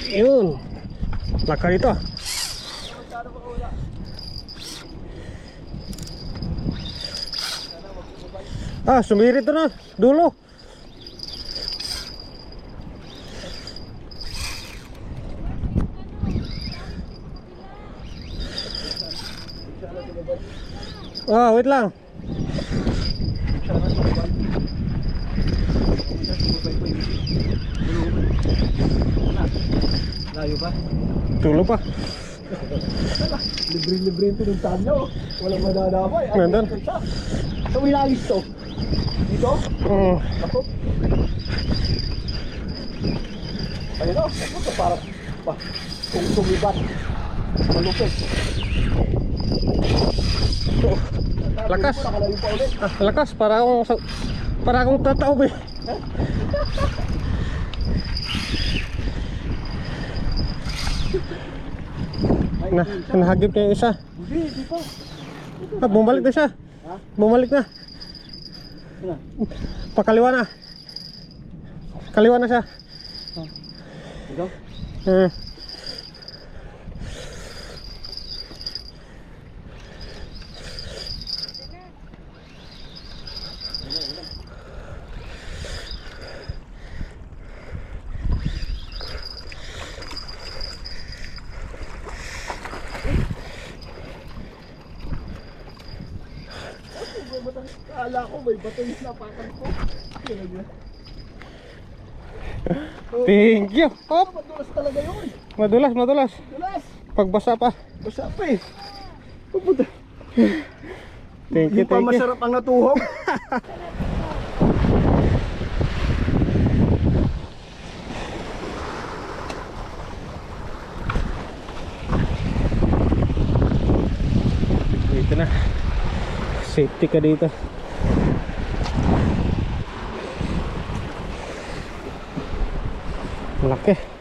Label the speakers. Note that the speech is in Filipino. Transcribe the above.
Speaker 1: Yun. Laka dito. Ah, sumirit na. Dulo. Ah, wait lang.
Speaker 2: Layo pa?
Speaker 1: Dulo pa.
Speaker 2: Libre-libre yung pinuntahan niya, oh. Walang madadamay.
Speaker 1: Nandun.
Speaker 2: So, ilalis to. Dito? Ako. Ayun o. Ako para kung sumibat. Malupit.
Speaker 1: Lakas. Lakas para akong tataob eh. Nahagip niya yung isa.
Speaker 2: Hindi pa.
Speaker 1: Ah, bumalik na siya. Bumalik na. Pakaliwa na. Kaliwa na siya.
Speaker 2: Ikaw? Kala ko may bato yung napakan ko.
Speaker 1: Thank you. Hop.
Speaker 2: Madulas talaga yun.
Speaker 1: Madulas.
Speaker 2: Madulas.
Speaker 1: Pagbasa pa.
Speaker 2: Basa pa eh. Pupunta.
Speaker 1: Thank you,
Speaker 2: Hindi pa masarap ang natuhog.
Speaker 1: Dito na. Safety ka dito. Malaki.